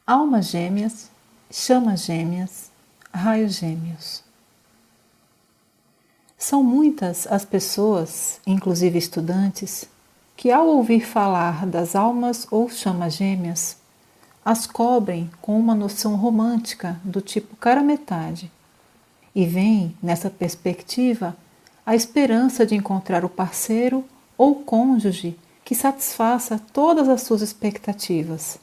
Almas gêmeas, chamas gêmeas, raios gêmeos. São muitas as pessoas, inclusive estudantes, que ao ouvir falar das almas ou chamas gêmeas, as cobrem com uma noção romântica do tipo cara-metade e veem, nessa perspectiva, a esperança de encontrar o parceiro ou cônjuge que satisfaça todas as suas expectativas,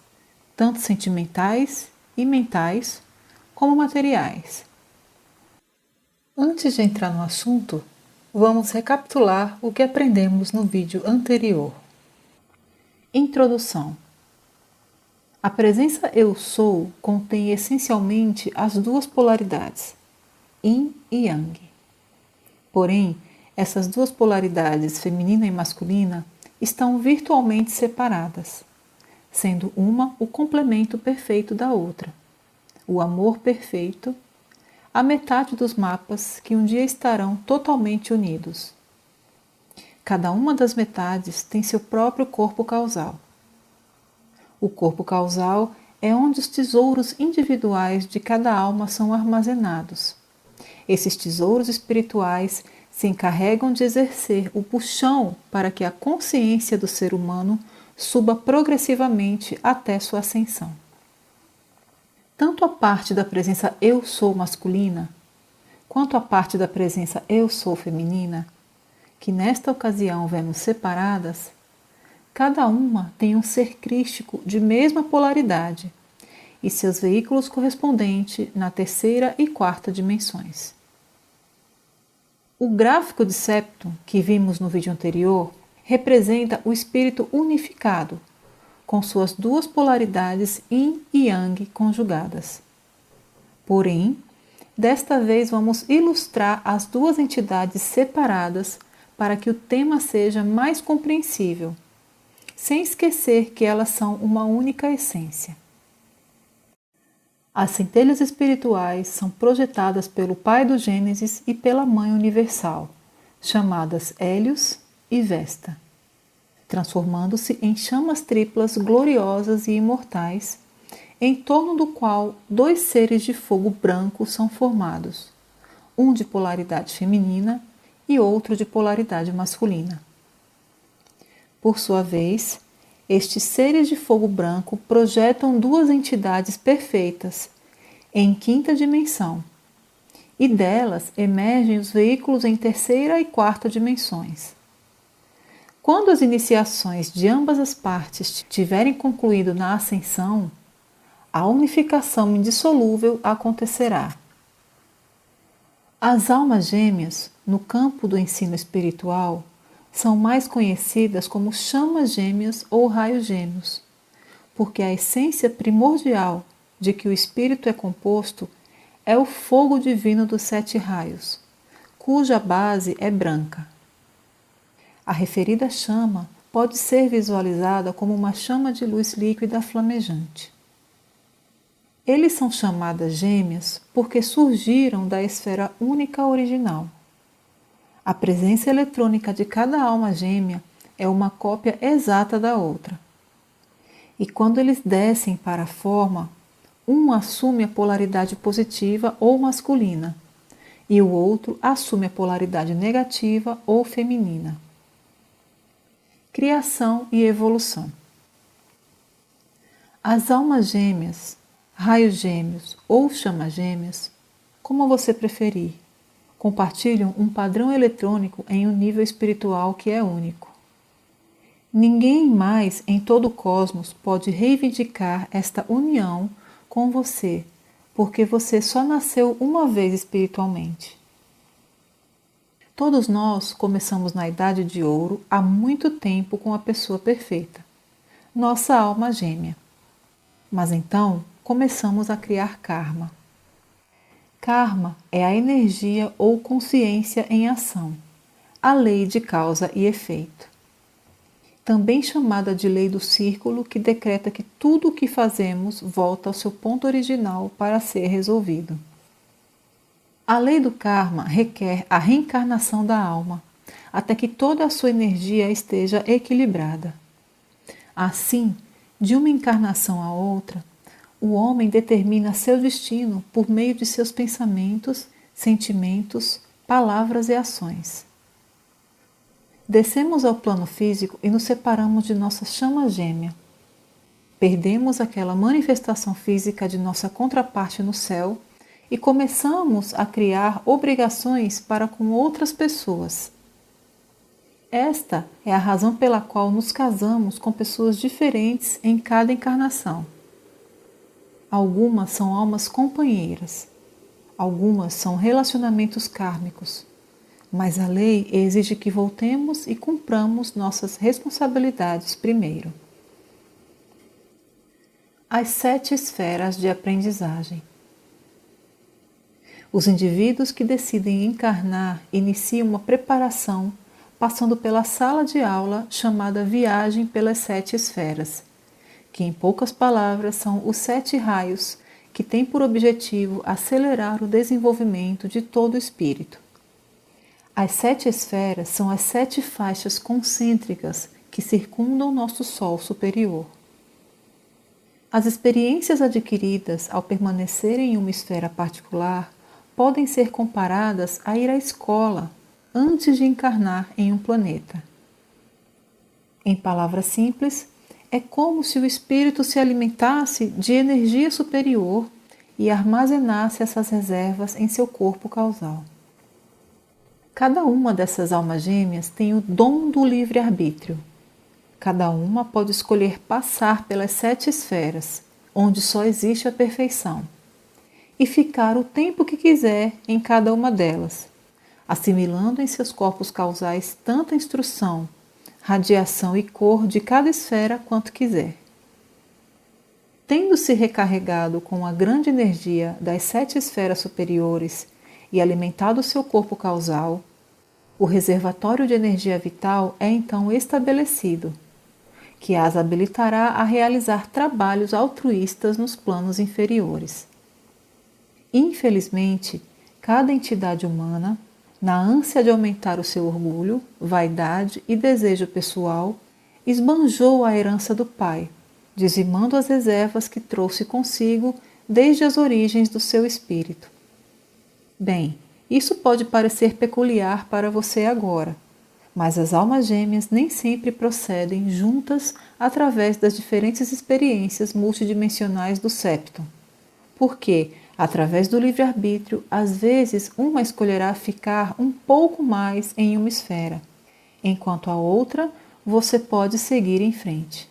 tanto sentimentais e mentais, como materiais. Antes de entrar no assunto, vamos recapitular o que aprendemos no vídeo anterior. Introdução. A presença Eu Sou contém essencialmente as duas polaridades, Yin e Yang. Porém, essas duas polaridades, feminina e masculina, estão virtualmente separadas, sendo uma o complemento perfeito da outra, o amor perfeito, a metade dos mapas que um dia estarão totalmente unidos. Cada uma das metades tem seu próprio corpo causal. O corpo causal é onde os tesouros individuais de cada alma são armazenados. Esses tesouros espirituais se encarregam de exercer o puxão para que a consciência do ser humano suba progressivamente até sua ascensão. Tanto a parte da presença Eu Sou masculina, quanto a parte da presença Eu Sou feminina, que nesta ocasião vemos separadas, cada uma tem um ser crístico de mesma polaridade e seus veículos correspondentes na terceira e quarta dimensões. O gráfico de septo que vimos no vídeo anterior representa o espírito unificado, com suas duas polaridades Yin e Yang conjugadas. Porém, desta vez vamos ilustrar as duas entidades separadas para que o tema seja mais compreensível, sem esquecer que elas são uma única essência. As centelhas espirituais são projetadas pelo Pai do Gênesis e pela Mãe Universal, chamadas Hélios e Vesta, transformando-se em chamas triplas gloriosas e imortais, em torno do qual dois seres de fogo branco são formados, um de polaridade feminina e outro de polaridade masculina. Por sua vez, estes seres de fogo branco projetam duas entidades perfeitas, em quinta dimensão, e delas emergem os veículos em terceira e quarta dimensões. Quando as iniciações de ambas as partes tiverem concluído na ascensão, a unificação indissolúvel acontecerá. As almas gêmeas, no campo do ensino espiritual, são mais conhecidas como chamas gêmeas ou raios gêmeos, porque a essência primordial de que o espírito é composto é o fogo divino dos 7 raios, cuja base é branca. A referida chama pode ser visualizada como uma chama de luz líquida flamejante. Eles são chamadas gêmeas porque surgiram da esfera única original. A presença eletrônica de cada alma gêmea é uma cópia exata da outra. E quando eles descem para a forma, um assume a polaridade positiva ou masculina, e o outro assume a polaridade negativa ou feminina. Criação e evolução. As almas gêmeas, raios gêmeos ou chamas gêmeas, como você preferir, compartilham um padrão eletrônico em um nível espiritual que é único. Ninguém mais em todo o cosmos pode reivindicar esta união com você, porque você só nasceu uma vez espiritualmente. Todos nós começamos na Idade de Ouro há muito tempo com a pessoa perfeita, nossa alma gêmea. Mas então começamos a criar karma. Karma é a energia ou consciência em ação, a lei de causa e efeito. Também chamada de lei do círculo, que decreta que tudo o que fazemos volta ao seu ponto original para ser resolvido. A lei do karma requer a reencarnação da alma, até que toda a sua energia esteja equilibrada. Assim, de uma encarnação a outra, O homem determina seu destino por meio de seus pensamentos, sentimentos, palavras e ações. Descemos ao plano físico e nos separamos de nossa chama gêmea. Perdemos aquela manifestação física de nossa contraparte no céu e começamos a criar obrigações para com outras pessoas. Esta é a razão pela qual nos casamos com pessoas diferentes em cada encarnação. Algumas são almas companheiras, algumas são relacionamentos kármicos, mas a lei exige que voltemos e cumpramos nossas responsabilidades primeiro. As 7 esferas de aprendizagem. Os indivíduos que decidem encarnar iniciam uma preparação passando pela sala de aula chamada Viagem pelas 7 Esferas, que em poucas palavras são os 7 raios que têm por objetivo acelerar o desenvolvimento de todo o espírito. As 7 esferas são as 7 faixas concêntricas que circundam nosso Sol superior. As experiências adquiridas ao permanecer em uma esfera particular podem ser comparadas a ir à escola antes de encarnar em um planeta. Em palavras simples, é como se o espírito se alimentasse de energia superior e armazenasse essas reservas em seu corpo causal. Cada uma dessas almas gêmeas tem o dom do livre-arbítrio. Cada uma pode escolher passar pelas 7 esferas, onde só existe a perfeição, e ficar o tempo que quiser em cada uma delas, assimilando em seus corpos causais tanta instrução, radiação e cor de cada esfera quanto quiser. Tendo-se recarregado com a grande energia das 7 esferas superiores e alimentado seu corpo causal, o reservatório de energia vital é então estabelecido, que as habilitará a realizar trabalhos altruístas nos planos inferiores. Infelizmente, cada entidade humana, na ânsia de aumentar o seu orgulho, vaidade e desejo pessoal, esbanjou a herança do Pai, dizimando as reservas que trouxe consigo desde as origens do seu espírito. Bem, isso pode parecer peculiar para você agora, mas as almas gêmeas nem sempre procedem juntas através das diferentes experiências multidimensionais do septo, porque, através do livre-arbítrio, às vezes uma escolherá ficar um pouco mais em uma esfera, enquanto a outra você pode seguir em frente.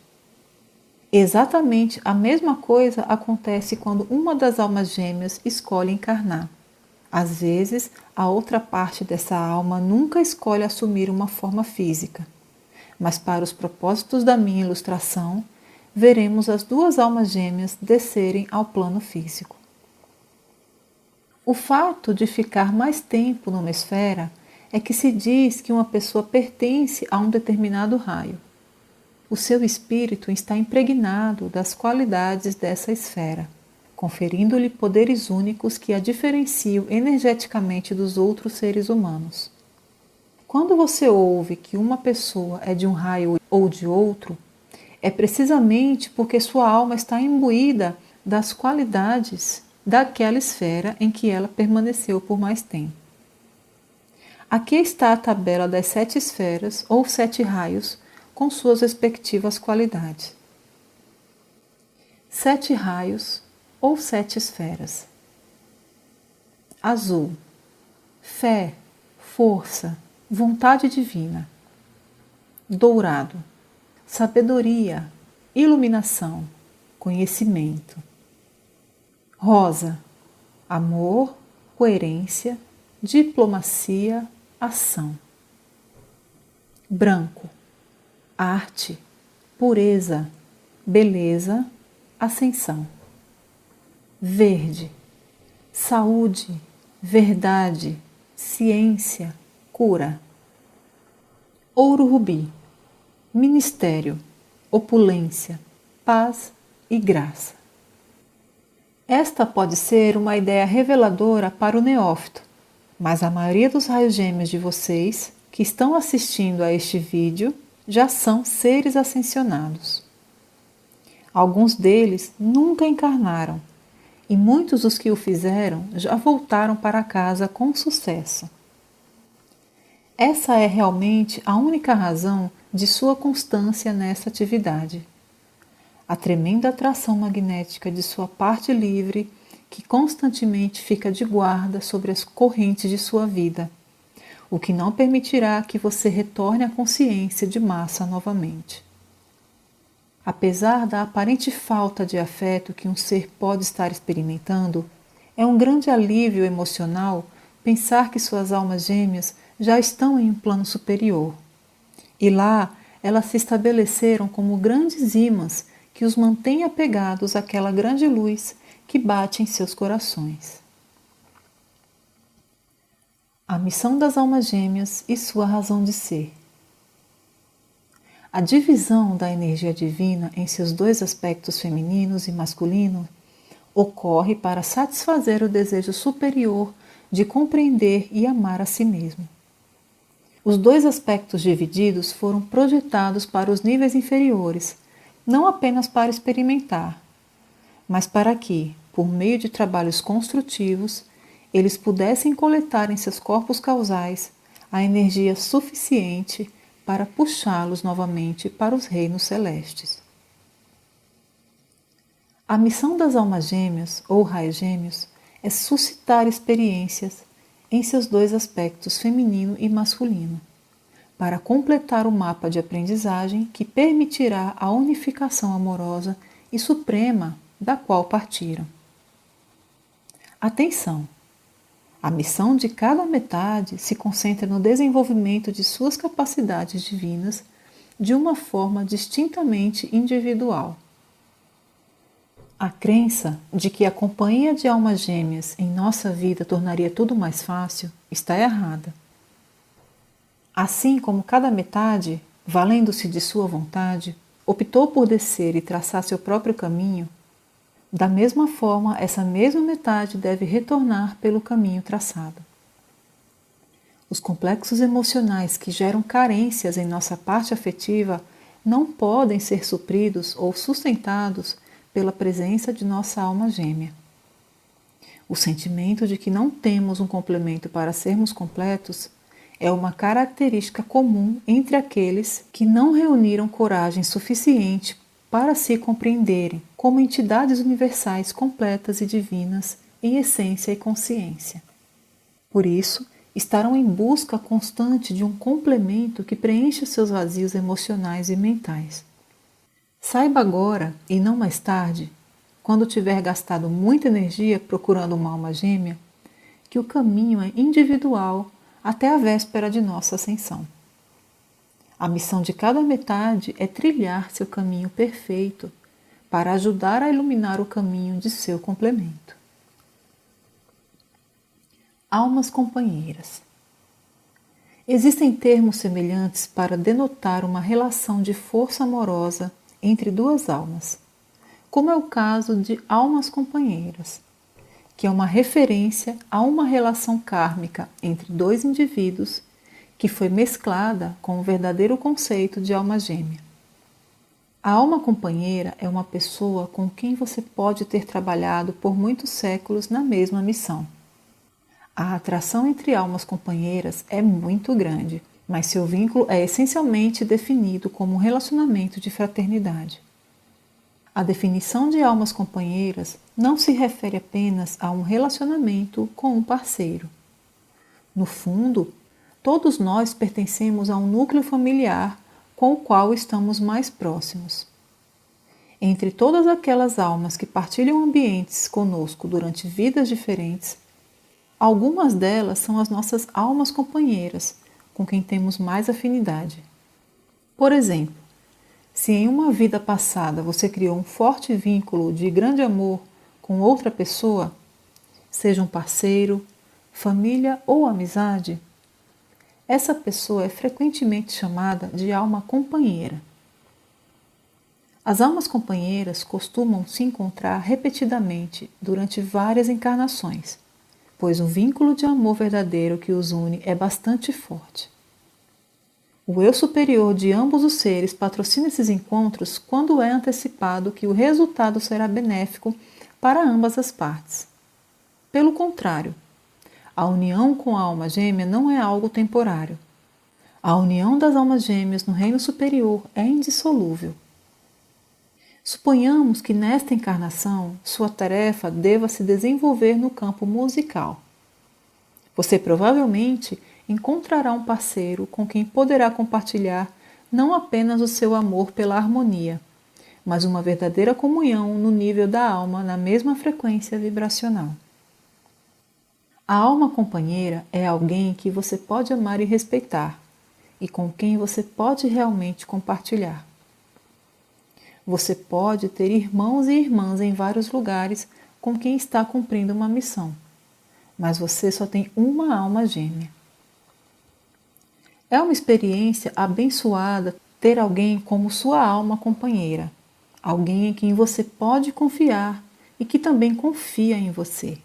Exatamente a mesma coisa acontece quando uma das almas gêmeas escolhe encarnar. Às vezes, a outra parte dessa alma nunca escolhe assumir uma forma física, mas para os propósitos da minha ilustração, veremos as 2 almas gêmeas descerem ao plano físico. O fato de ficar mais tempo numa esfera é que se diz que uma pessoa pertence a um determinado raio. O seu espírito está impregnado das qualidades dessa esfera, conferindo-lhe poderes únicos que a diferenciam energeticamente dos outros seres humanos. Quando você ouve que uma pessoa é de um raio ou de outro, é precisamente porque sua alma está imbuída das qualidades daquela esfera em que ela permaneceu por mais tempo. Aqui está a tabela das 7 esferas ou 7 raios com suas respectivas qualidades. 7 raios ou 7 esferas. Azul: fé, força, vontade divina. Dourado: sabedoria, iluminação, conhecimento. Rosa: amor, coerência, diplomacia, ação. Branco: arte, pureza, beleza, ascensão. Verde: saúde, verdade, ciência, cura. Ouro rubi: ministério, opulência, paz e graça. Esta pode ser uma ideia reveladora para o neófito, mas a maioria dos raios gêmeos de vocês que estão assistindo a este vídeo já são seres ascensionados. Alguns deles nunca encarnaram, e muitos dos que o fizeram já voltaram para casa com sucesso. Essa é realmente a única razão de sua constância nessa atividade. A tremenda atração magnética de sua parte livre, que constantemente fica de guarda sobre as correntes de sua vida, o que não permitirá que você retorne à consciência de massa novamente. Apesar da aparente falta de afeto que um ser pode estar experimentando, é um grande alívio emocional pensar que suas almas gêmeas já estão em um plano superior. E lá elas se estabeleceram como grandes ímãs que os mantêm apegados àquela grande luz que bate em seus corações. A missão das almas gêmeas e sua razão de ser. A divisão da energia divina em seus dois aspectos femininos e masculino ocorre para satisfazer o desejo superior de compreender e amar a si mesmo. Os dois aspectos divididos foram projetados para os níveis inferiores, não apenas para experimentar, mas para que, por meio de trabalhos construtivos, eles pudessem coletar em seus corpos causais a energia suficiente para puxá-los novamente para os reinos celestes. A missão das almas gêmeas, ou raios gêmeos, é suscitar experiências em seus dois aspectos feminino e masculino, para completar o mapa de aprendizagem que permitirá a unificação amorosa e suprema da qual partiram. Atenção! A missão de cada metade se concentra no desenvolvimento de suas capacidades divinas de uma forma distintamente individual. A crença de que a companhia de almas gêmeas em nossa vida tornaria tudo mais fácil está errada. Assim como cada metade, valendo-se de sua vontade, optou por descer e traçar seu próprio caminho, da mesma forma, essa mesma metade deve retornar pelo caminho traçado. Os complexos emocionais que geram carências em nossa parte afetiva não podem ser supridos ou sustentados pela presença de nossa alma gêmea. O sentimento de que não temos um complemento para sermos completos é uma característica comum entre aqueles que não reuniram coragem suficiente para se compreenderem como entidades universais completas e divinas em essência e consciência. Por isso, estarão em busca constante de um complemento que preencha seus vazios emocionais e mentais. Saiba agora, e não mais tarde, quando tiver gastado muita energia procurando uma alma gêmea, que o caminho é individual até a véspera de nossa ascensão. A missão de cada metade é trilhar seu caminho perfeito para ajudar a iluminar o caminho de seu complemento. Almas companheiras. Existem termos semelhantes para denotar uma relação de força amorosa entre duas almas, como é o caso de almas companheiras, que é uma referência a uma relação kármica entre dois indivíduos que foi mesclada com o verdadeiro conceito de alma gêmea. A alma companheira é uma pessoa com quem você pode ter trabalhado por muitos séculos na mesma missão. A atração entre almas companheiras é muito grande, mas seu vínculo é essencialmente definido como um relacionamento de fraternidade. A definição de almas companheiras não se refere apenas a um relacionamento com um parceiro. No fundo, todos nós pertencemos a um núcleo familiar com o qual estamos mais próximos. Entre todas aquelas almas que partilham ambientes conosco durante vidas diferentes, algumas delas são as nossas almas companheiras, com quem temos mais afinidade. Por exemplo, se em uma vida passada você criou um forte vínculo de grande amor com outra pessoa, seja um parceiro, família ou amizade, essa pessoa é frequentemente chamada de alma companheira. As almas companheiras costumam se encontrar repetidamente durante várias encarnações, pois o vínculo de amor verdadeiro que os une é bastante forte. O eu superior de ambos os seres patrocina esses encontros quando é antecipado que o resultado será benéfico para ambas as partes. Pelo contrário, a união com a alma gêmea não é algo temporário. A união das almas gêmeas no reino superior é indissolúvel. Suponhamos que nesta encarnação sua tarefa deva se desenvolver no campo musical. Você provavelmente encontrará um parceiro com quem poderá compartilhar não apenas o seu amor pela harmonia, mas uma verdadeira comunhão no nível da alma na mesma frequência vibracional. A alma companheira é alguém que você pode amar e respeitar, e com quem você pode realmente compartilhar. Você pode ter irmãos e irmãs em vários lugares com quem está cumprindo uma missão, mas você só tem uma alma gêmea. É uma experiência abençoada ter alguém como sua alma companheira, alguém em quem você pode confiar e que também confia em você.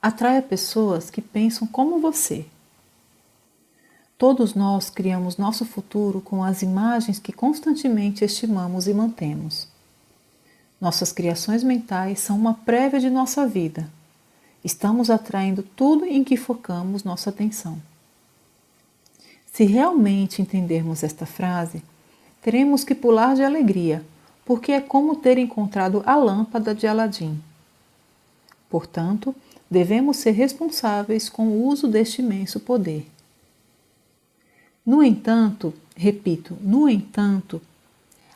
Atraia pessoas que pensam como você. Todos nós criamos nosso futuro com as imagens que constantemente estimamos e mantemos. Nossas criações mentais são uma prévia de nossa vida. Estamos atraindo tudo em que focamos nossa atenção. Se realmente entendermos esta frase, teremos que pular de alegria, porque é como ter encontrado a lâmpada de Aladim. Portanto, devemos ser responsáveis com o uso deste imenso poder. No entanto,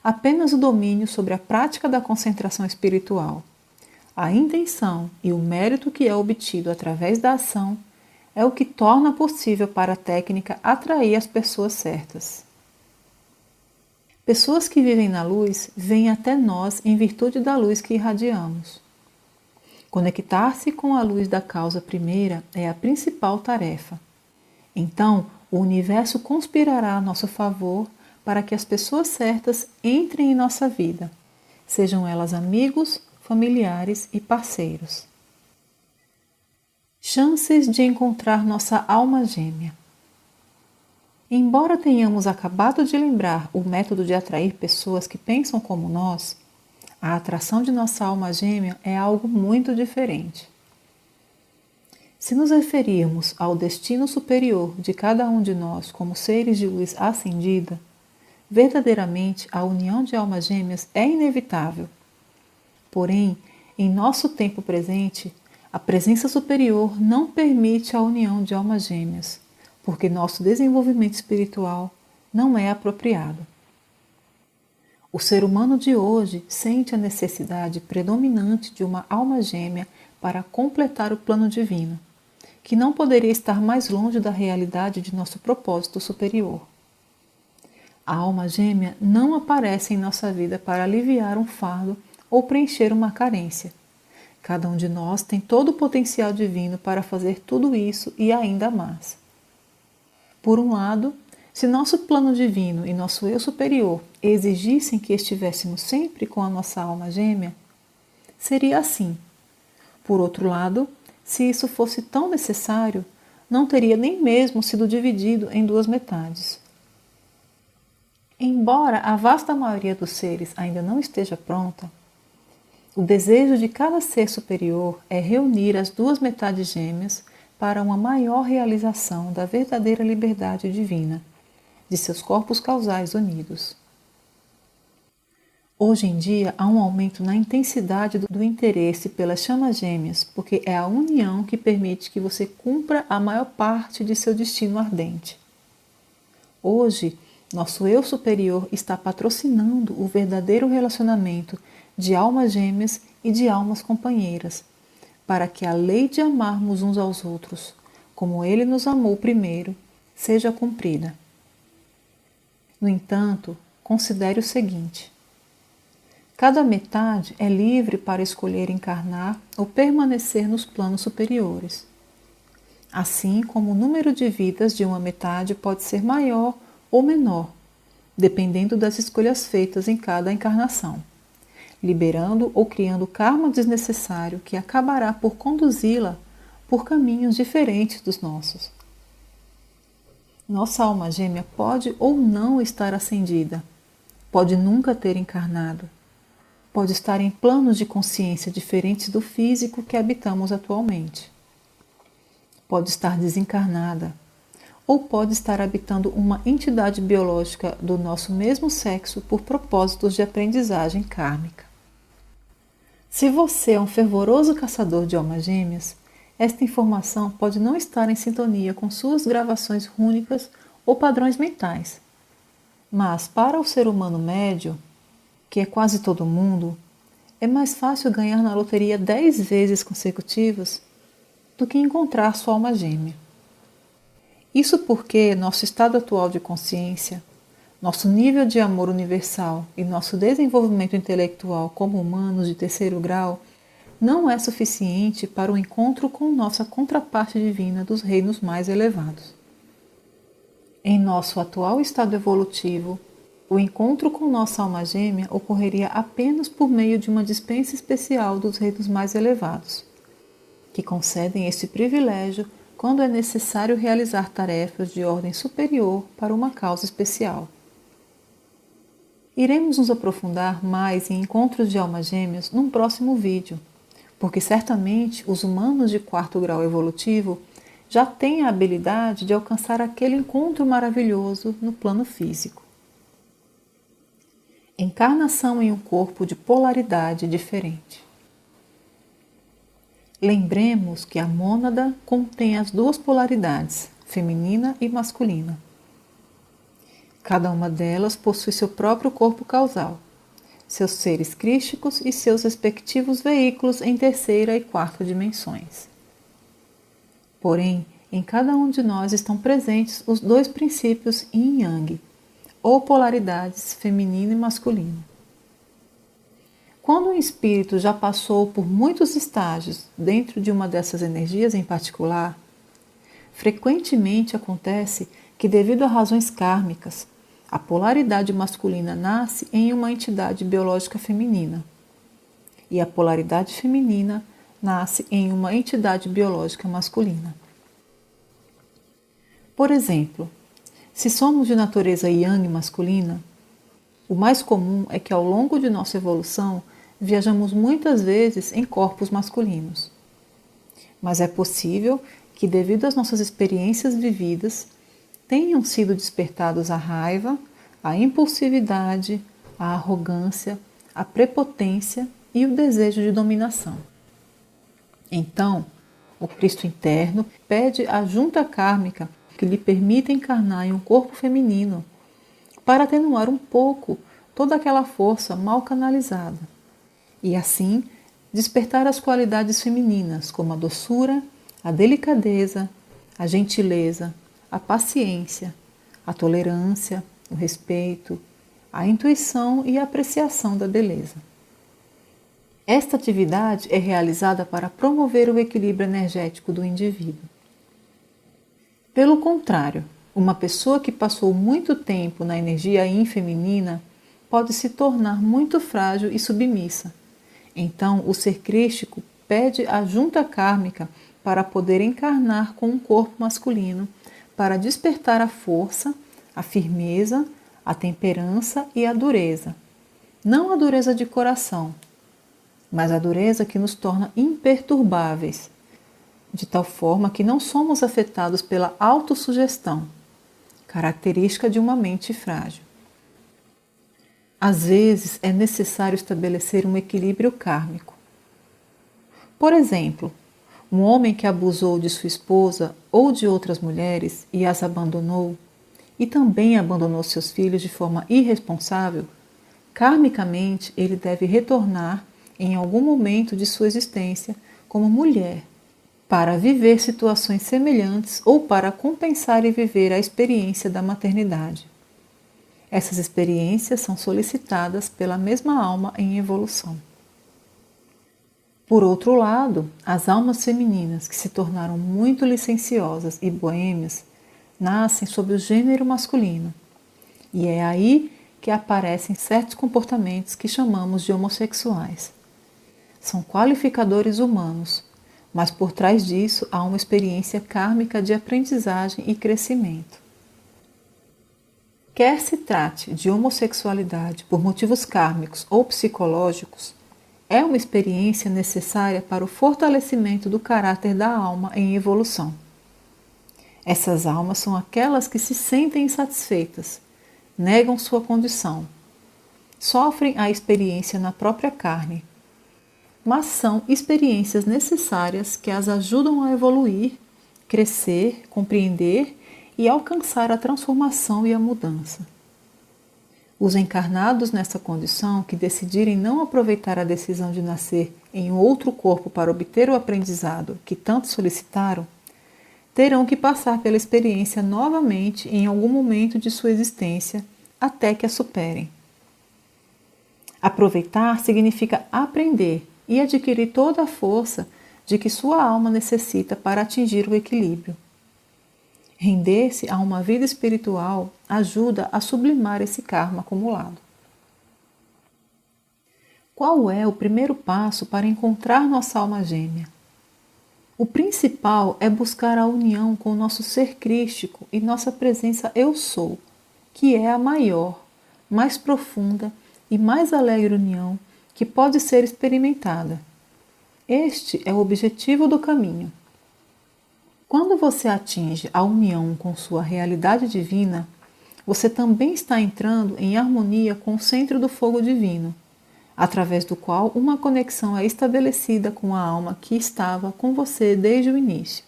apenas o domínio sobre a prática da concentração espiritual, a intenção e o mérito que é obtido através da ação é o que torna possível para a técnica atrair as pessoas certas. Pessoas que vivem na luz vêm até nós em virtude da luz que irradiamos. Conectar-se com a luz da causa primeira é a principal tarefa. Então, o universo conspirará a nosso favor para que as pessoas certas entrem em nossa vida, sejam elas amigos, familiares e parceiros. Chances de encontrar nossa alma gêmea. Embora tenhamos acabado de lembrar o método de atrair pessoas que pensam como nós, a atração de nossa alma gêmea é algo muito diferente. Se nos referirmos ao destino superior de cada um de nós como seres de luz ascendida, verdadeiramente a união de almas gêmeas é inevitável. Porém, em nosso tempo presente, a presença superior não permite a união de almas gêmeas, porque nosso desenvolvimento espiritual não é apropriado. O ser humano de hoje sente a necessidade predominante de uma alma gêmea para completar o plano divino, que não poderia estar mais longe da realidade de nosso propósito superior. A alma gêmea não aparece em nossa vida para aliviar um fardo ou preencher uma carência. Cada um de nós tem todo o potencial divino para fazer tudo isso e ainda mais. Por um lado, se nosso plano divino e nosso eu superior exigissem que estivéssemos sempre com a nossa alma gêmea, seria assim. Por outro lado, se isso fosse tão necessário, não teria nem mesmo sido dividido em duas metades. Embora a vasta maioria dos seres ainda não esteja pronta, o desejo de cada ser superior é reunir as duas metades gêmeas para uma maior realização da verdadeira liberdade divina, de seus corpos causais unidos. Hoje em dia, há um aumento na intensidade do interesse pelas chamas gêmeas, porque é a união que permite que você cumpra a maior parte de seu destino ardente. Hoje, nosso eu superior está patrocinando o verdadeiro relacionamento de almas gêmeas e de almas companheiras, para que a lei de amarmos uns aos outros, como Ele nos amou primeiro, seja cumprida. No entanto, considere o seguinte: cada metade é livre para escolher encarnar ou permanecer nos planos superiores. Assim como o número de vidas de uma metade pode ser maior ou menor, dependendo das escolhas feitas em cada encarnação, liberando ou criando karma desnecessário que acabará por conduzi-la por caminhos diferentes dos nossos. Nossa alma gêmea pode ou não estar ascendida, pode nunca ter encarnado, pode estar em planos de consciência diferentes do físico que habitamos atualmente. Pode estar desencarnada, ou pode estar habitando uma entidade biológica do nosso mesmo sexo por propósitos de aprendizagem kármica. Se você é um fervoroso caçador de almas gêmeas, esta informação pode não estar em sintonia com suas gravações rúnicas ou padrões mentais. Mas para o ser humano médio, que é quase todo mundo, é mais fácil ganhar na loteria 10 vezes consecutivas do que encontrar sua alma gêmea. Isso porque nosso estado atual de consciência, nosso nível de amor universal e nosso desenvolvimento intelectual como humanos de terceiro grau não é suficiente para o encontro com nossa contraparte divina dos reinos mais elevados. Em nosso atual estado evolutivo, o encontro com nossa alma gêmea ocorreria apenas por meio de uma dispensa especial dos reinos mais elevados, que concedem este privilégio quando é necessário realizar tarefas de ordem superior para uma causa especial. Iremos nos aprofundar mais em encontros de almas gêmeas num próximo vídeo, porque certamente os humanos de quarto grau evolutivo já têm a habilidade de alcançar aquele encontro maravilhoso no plano físico. Encarnação em um corpo de polaridade diferente. Lembremos que a mônada contém as duas polaridades, feminina e masculina. Cada uma delas possui seu próprio corpo causal, seus seres crísticos e seus respectivos veículos em terceira e quarta dimensões. Porém, em cada um de nós estão presentes os dois princípios yin e yang, ou polaridades feminino e masculino. Quando um espírito já passou por muitos estágios dentro de uma dessas energias em particular, frequentemente acontece que, devido a razões kármicas, a polaridade masculina nasce em uma entidade biológica feminina e a polaridade feminina nasce em uma entidade biológica masculina. Por exemplo, se somos de natureza yang masculina, o mais comum é que ao longo de nossa evolução viajamos muitas vezes em corpos masculinos. Mas é possível que, devido às nossas experiências vividas, tenham sido despertados a raiva, a impulsividade, a arrogância, a prepotência e o desejo de dominação. Então, o Cristo interno pede a junta kármica que lhe permita encarnar em um corpo feminino para atenuar um pouco toda aquela força mal canalizada e assim despertar as qualidades femininas como a doçura, a delicadeza, a gentileza, a paciência, a tolerância, o respeito, a intuição e a apreciação da beleza. Esta atividade é realizada para promover o equilíbrio energético do indivíduo. Pelo contrário, uma pessoa que passou muito tempo na energia yin feminina pode se tornar muito frágil e submissa. Então, o ser crístico pede a junta kármica para poder encarnar com um corpo masculino, para despertar a força, a firmeza, a temperança e a dureza. Não a dureza de coração, mas a dureza que nos torna imperturbáveis, de tal forma que não somos afetados pela autossugestão, característica de uma mente frágil. Às vezes é necessário estabelecer um equilíbrio kármico. Por exemplo, um homem que abusou de sua esposa ou de outras mulheres e as abandonou, e também abandonou seus filhos de forma irresponsável, karmicamente ele deve retornar em algum momento de sua existência como mulher, para viver situações semelhantes ou para compensar e viver a experiência da maternidade. Essas experiências são solicitadas pela mesma alma em evolução. Por outro lado, as almas femininas que se tornaram muito licenciosas e boêmias nascem sob o gênero masculino, e é aí que aparecem certos comportamentos que chamamos de homossexuais. São qualificadores humanos, mas por trás disso há uma experiência kármica de aprendizagem e crescimento. Quer se trate de homossexualidade por motivos kármicos ou psicológicos, é uma experiência necessária para o fortalecimento do caráter da alma em evolução. Essas almas são aquelas que se sentem insatisfeitas, negam sua condição, sofrem a experiência na própria carne, mas são experiências necessárias que as ajudam a evoluir, crescer, compreender e alcançar a transformação e a mudança. Os encarnados nessa condição que decidirem não aproveitar a decisão de nascer em outro corpo para obter o aprendizado que tanto solicitaram, terão que passar pela experiência novamente em algum momento de sua existência até que a superem. Aproveitar significa aprender e adquirir toda a força de que sua alma necessita para atingir o equilíbrio. Render-se a uma vida espiritual ajuda a sublimar esse karma acumulado. Qual é o primeiro passo para encontrar nossa alma gêmea? O principal é buscar a união com o nosso ser crístico e nossa presença Eu Sou, que é a maior, mais profunda e mais alegre união que pode ser experimentada. Este é o objetivo do caminho. Quando você atinge a união com sua realidade divina, você também está entrando em harmonia com o centro do fogo divino, através do qual uma conexão é estabelecida com a alma que estava com você desde o início.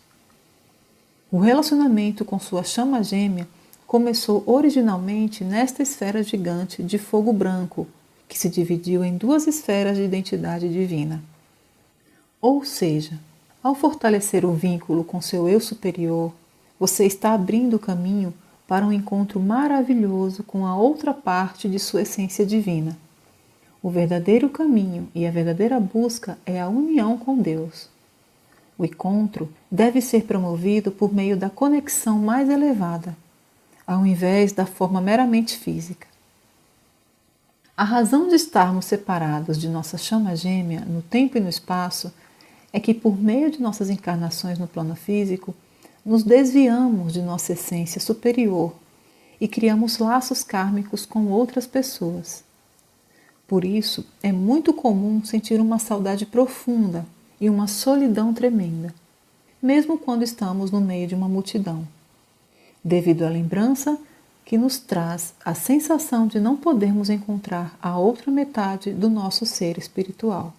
O relacionamento com sua chama gêmea começou originalmente nesta esfera gigante de fogo branco, que se dividiu em duas esferas de identidade divina. Ou seja, ao fortalecer o vínculo com seu eu superior, você está abrindo o caminho para um encontro maravilhoso com a outra parte de sua essência divina. O verdadeiro caminho e a verdadeira busca é a união com Deus. O encontro deve ser promovido por meio da conexão mais elevada, ao invés da forma meramente física. A razão de estarmos separados de nossa chama gêmea no tempo e no espaço é que, por meio de nossas encarnações no plano físico, nos desviamos de nossa essência superior e criamos laços kármicos com outras pessoas. Por isso, é muito comum sentir uma saudade profunda e uma solidão tremenda, mesmo quando estamos no meio de uma multidão, devido à lembrança que nos traz a sensação de não podermos encontrar a outra metade do nosso ser espiritual.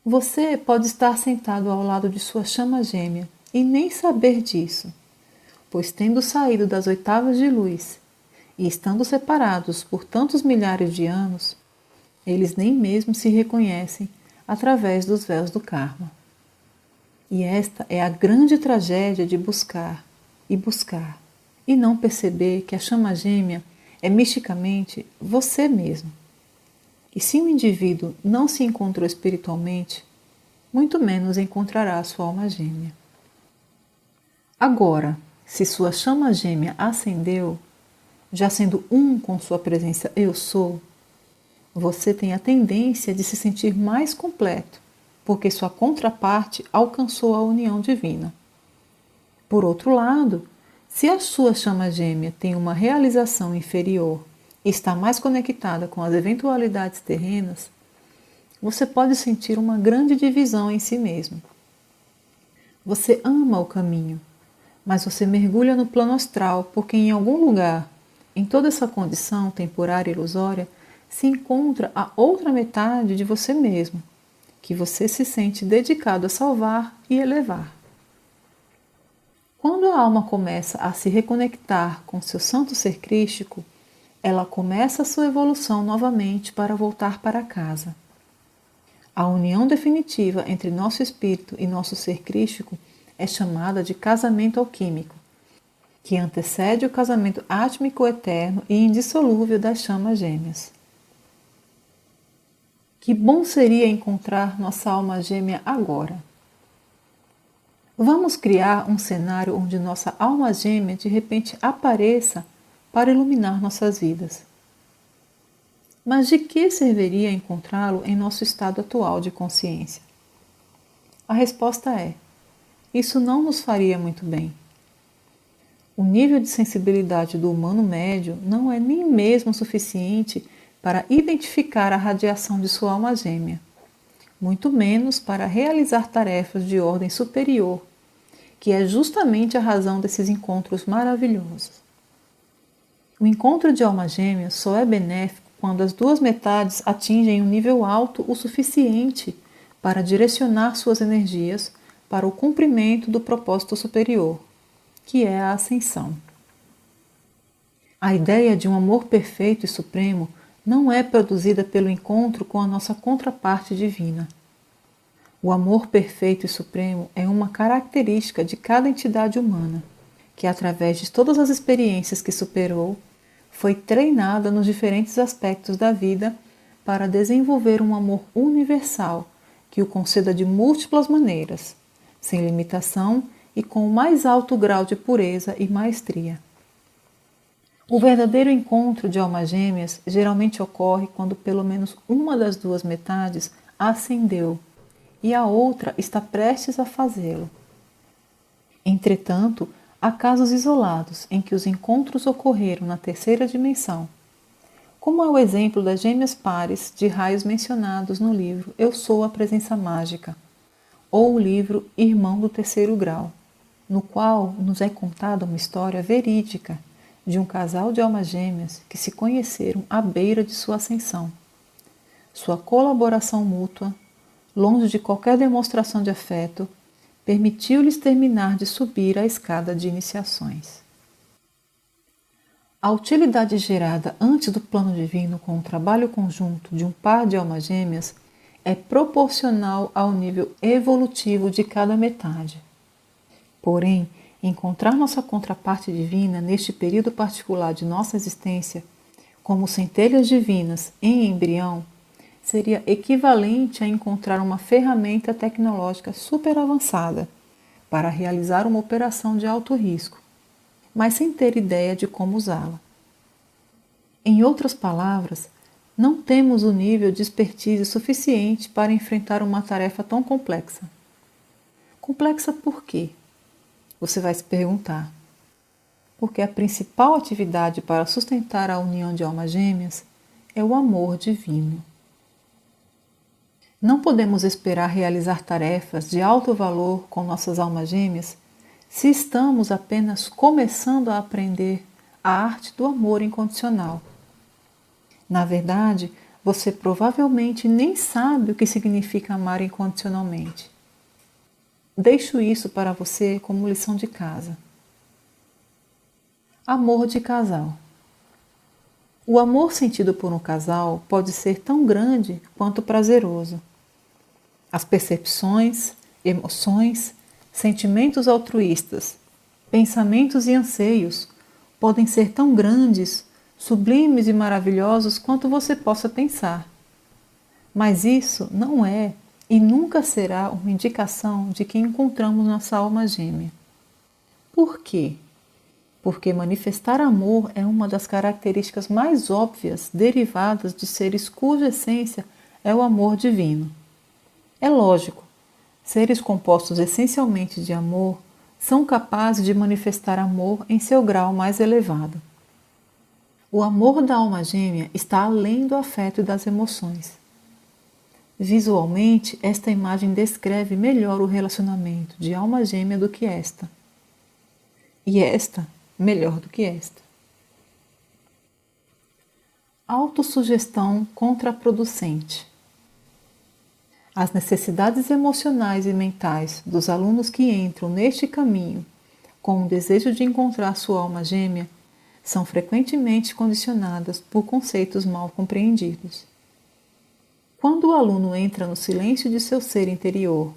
Você pode estar sentado ao lado de sua chama gêmea e nem saber disso, pois tendo saído das oitavas de luz e estando separados por tantos milhares de anos, eles nem mesmo se reconhecem através dos véus do karma. E esta é a grande tragédia de buscar e não perceber que a chama gêmea é misticamente você mesmo. E se o indivíduo não se encontrou espiritualmente, muito menos encontrará a sua alma gêmea. Agora, se sua chama gêmea ascendeu, já sendo um com sua presença Eu Sou, você tem a tendência de se sentir mais completo, porque sua contraparte alcançou a união divina. Por outro lado, se a sua chama gêmea tem uma realização inferior e está mais conectada com as eventualidades terrenas, você pode sentir uma grande divisão em si mesmo. Você ama o caminho, mas você mergulha no plano astral porque em algum lugar, em toda essa condição temporária e ilusória, se encontra a outra metade de você mesmo, que você se sente dedicado a salvar e elevar. Quando a alma começa a se reconectar com seu santo ser crístico, ela começa a sua evolução novamente para voltar para casa. A união definitiva entre nosso espírito e nosso ser crístico é chamada de casamento alquímico, que antecede o casamento átmico eterno e indissolúvel das chamas gêmeas. Que bom seria encontrar nossa alma gêmea agora. Vamos criar um cenário onde nossa alma gêmea de repente apareça para iluminar nossas vidas. Mas de que serviria encontrá-lo em nosso estado atual de consciência? A resposta é: isso não nos faria muito bem. O nível de sensibilidade do humano médio não é nem mesmo suficiente para identificar a radiação de sua alma gêmea, muito menos para realizar tarefas de ordem superior, que é justamente a razão desses encontros maravilhosos. O encontro de almas gêmeas só é benéfico quando as duas metades atingem um nível alto o suficiente para direcionar suas energias para o cumprimento do propósito superior, que é a ascensão. A ideia de um amor perfeito e supremo não é produzida pelo encontro com a nossa contraparte divina. O amor perfeito e supremo é uma característica de cada entidade humana, que através de todas as experiências que superou, foi treinada nos diferentes aspectos da vida para desenvolver um amor universal que o conceda de múltiplas maneiras, sem limitação e com o mais alto grau de pureza e maestria. O verdadeiro encontro de almas gêmeas geralmente ocorre quando pelo menos uma das duas metades ascendeu e a outra está prestes a fazê-lo. Entretanto, há casos isolados em que os encontros ocorreram na terceira dimensão, como é o exemplo das gêmeas pares de raios mencionados no livro Eu Sou a Presença Mágica, ou o livro Irmão do Terceiro Grau, no qual nos é contada uma história verídica de um casal de almas gêmeas que se conheceram à beira de sua ascensão. Sua colaboração mútua, longe de qualquer demonstração de afeto, permitiu-lhes terminar de subir a escada de iniciações. A utilidade gerada antes do plano divino com o trabalho conjunto de um par de almas gêmeas é proporcional ao nível evolutivo de cada metade. Porém, encontrar nossa contraparte divina neste período particular de nossa existência, como centelhas divinas em embrião, seria equivalente a encontrar uma ferramenta tecnológica super avançada para realizar uma operação de alto risco, mas sem ter ideia de como usá-la. Em outras palavras, não temos o nível de expertise suficiente para enfrentar uma tarefa tão complexa. Complexa por quê? Você vai se perguntar. Porque a principal atividade para sustentar a união de almas gêmeas é o amor divino. Não podemos esperar realizar tarefas de alto valor com nossas almas gêmeas se estamos apenas começando a aprender a arte do amor incondicional. Na verdade, você provavelmente nem sabe o que significa amar incondicionalmente. Deixo isso para você como lição de casa. Amor de casal. O amor sentido por um casal pode ser tão grande quanto prazeroso. As percepções, emoções, sentimentos altruístas, pensamentos e anseios podem ser tão grandes, sublimes e maravilhosos quanto você possa pensar. Mas isso não é e nunca será uma indicação de que encontramos nossa alma gêmea. Por quê? Porque manifestar amor é uma das características mais óbvias derivadas de seres cuja essência é o amor divino. É lógico, seres compostos essencialmente de amor são capazes de manifestar amor em seu grau mais elevado. O amor da alma gêmea está além do afeto e das emoções. Visualmente, esta imagem descreve melhor o relacionamento de alma gêmea do que esta. E esta, melhor do que esta. Autossugestão contraproducente. As necessidades emocionais e mentais dos alunos que entram neste caminho com o desejo de encontrar sua alma gêmea são frequentemente condicionadas por conceitos mal compreendidos. Quando o aluno entra no silêncio de seu ser interior,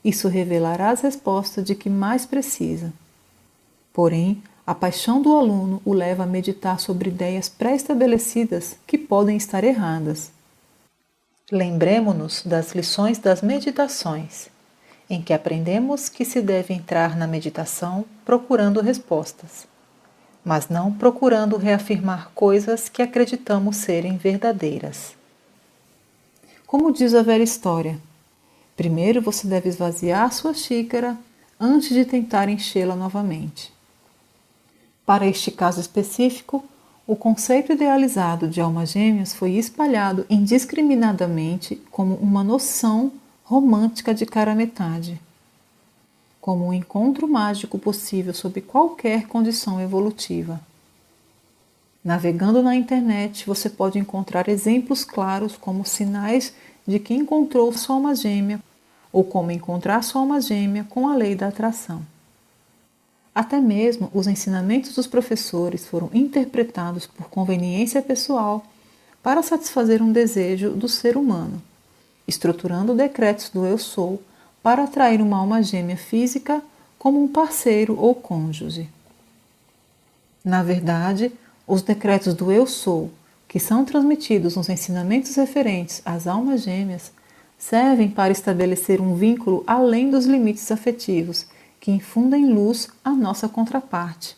isso revelará as respostas de que mais precisa. Porém, a paixão do aluno o leva a meditar sobre ideias pré-estabelecidas que podem estar erradas. Lembremo-nos das lições das meditações, em que aprendemos que se deve entrar na meditação procurando respostas, mas não procurando reafirmar coisas que acreditamos serem verdadeiras. Como diz a velha história, primeiro você deve esvaziar sua xícara antes de tentar enchê-la novamente. Para este caso específico, o conceito idealizado de almas gêmeas foi espalhado indiscriminadamente como uma noção romântica de cara-metade, como um encontro mágico possível sob qualquer condição evolutiva. Navegando na internet, você pode encontrar exemplos claros como sinais de que encontrou sua alma gêmea ou como encontrar sua alma gêmea com a lei da atração. Até mesmo os ensinamentos dos professores foram interpretados por conveniência pessoal para satisfazer um desejo do ser humano, estruturando decretos do Eu Sou para atrair uma alma gêmea física como um parceiro ou cônjuge. Na verdade, os decretos do Eu Sou, que são transmitidos nos ensinamentos referentes às almas gêmeas, servem para estabelecer um vínculo além dos limites afetivos que infundem luz à nossa contraparte,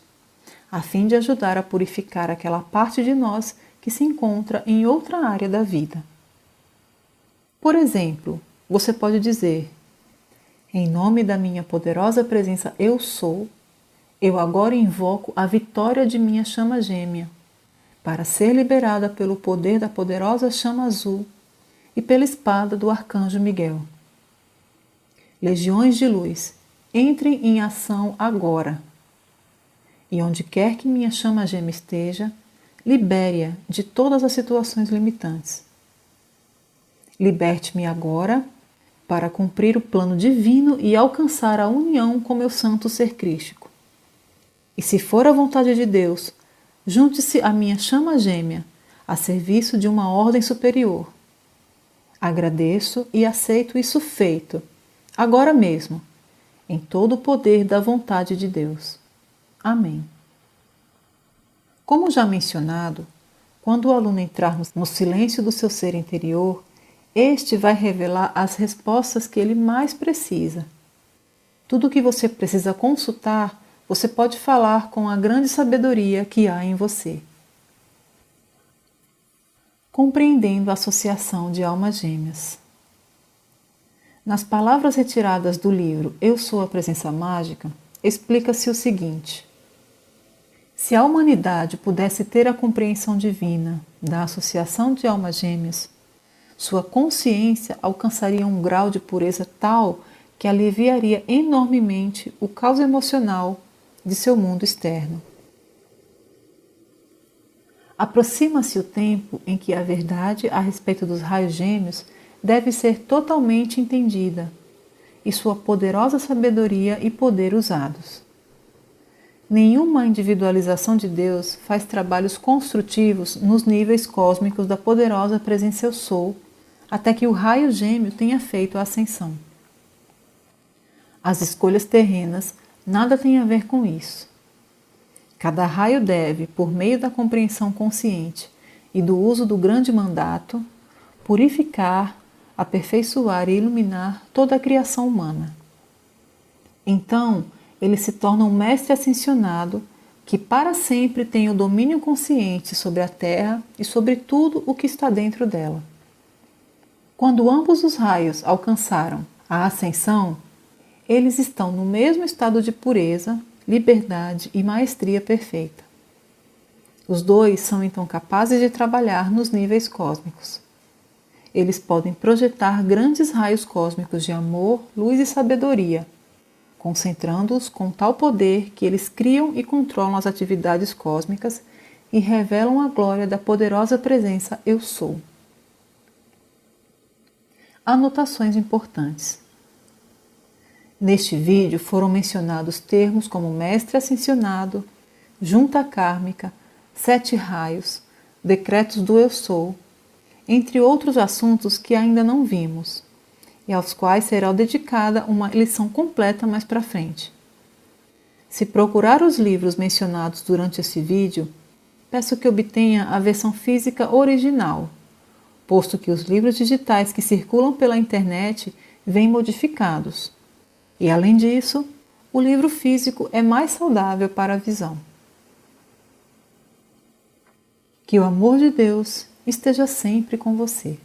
a fim de ajudar a purificar aquela parte de nós que se encontra em outra área da vida. Por exemplo, você pode dizer: em nome da minha poderosa presença Eu Sou, eu agora invoco a vitória de minha chama gêmea, para ser liberada pelo poder da poderosa chama azul e pela espada do arcanjo Miguel. Legiões de luz, entrem em ação agora. E onde quer que minha chama gêmea esteja, libere-a de todas as situações limitantes. Liberte-me agora para cumprir o plano divino e alcançar a união com meu santo ser crístico. E se for a vontade de Deus, junte-se à minha chama gêmea, a serviço de uma ordem superior. Agradeço e aceito isso feito, agora mesmo, em todo o poder da vontade de Deus. Amém. Como já mencionado, quando o aluno entrar no silêncio do seu ser interior, este vai revelar as respostas que ele mais precisa. Tudo o que você precisa consultar, você pode falar com a grande sabedoria que há em você. Compreendendo a associação de almas gêmeas. Nas palavras retiradas do livro Eu Sou a Presença Mágica, explica-se o seguinte: se a humanidade pudesse ter a compreensão divina da associação de almas gêmeas, sua consciência alcançaria um grau de pureza tal que aliviaria enormemente o caos emocional de seu mundo externo. Aproxima-se o tempo em que a verdade a respeito dos raios gêmeos deve ser totalmente entendida e sua poderosa sabedoria e poder usados. Nenhuma individualização de Deus faz trabalhos construtivos nos níveis cósmicos da poderosa presença Eu Sou, até que o raio gêmeo tenha feito a ascensão. As escolhas terrenas nada têm a ver com isso. Cada raio deve, por meio da compreensão consciente e do uso do grande mandato, purificar, aperfeiçoar e iluminar toda a criação humana. Então, ele se torna um mestre ascensionado que para sempre tem o domínio consciente sobre a Terra e sobre tudo o que está dentro dela. Quando ambos os raios alcançaram a ascensão, eles estão no mesmo estado de pureza, liberdade e maestria perfeita. Os dois são então capazes de trabalhar nos níveis cósmicos. Eles podem projetar grandes raios cósmicos de amor, luz e sabedoria, concentrando-os com tal poder que eles criam e controlam as atividades cósmicas e revelam a glória da poderosa presença Eu Sou. Anotações importantes. Neste vídeo foram mencionados termos como mestre ascensionado, junta kármica, 7 raios, decretos do Eu Sou, entre outros assuntos que ainda não vimos, e aos quais será dedicada uma lição completa mais para frente. Se procurar os livros mencionados durante esse vídeo, peço que obtenha a versão física original, posto que os livros digitais que circulam pela internet vêm modificados. E além disso, o livro físico é mais saudável para a visão. Que o amor de Deus esteja sempre com você.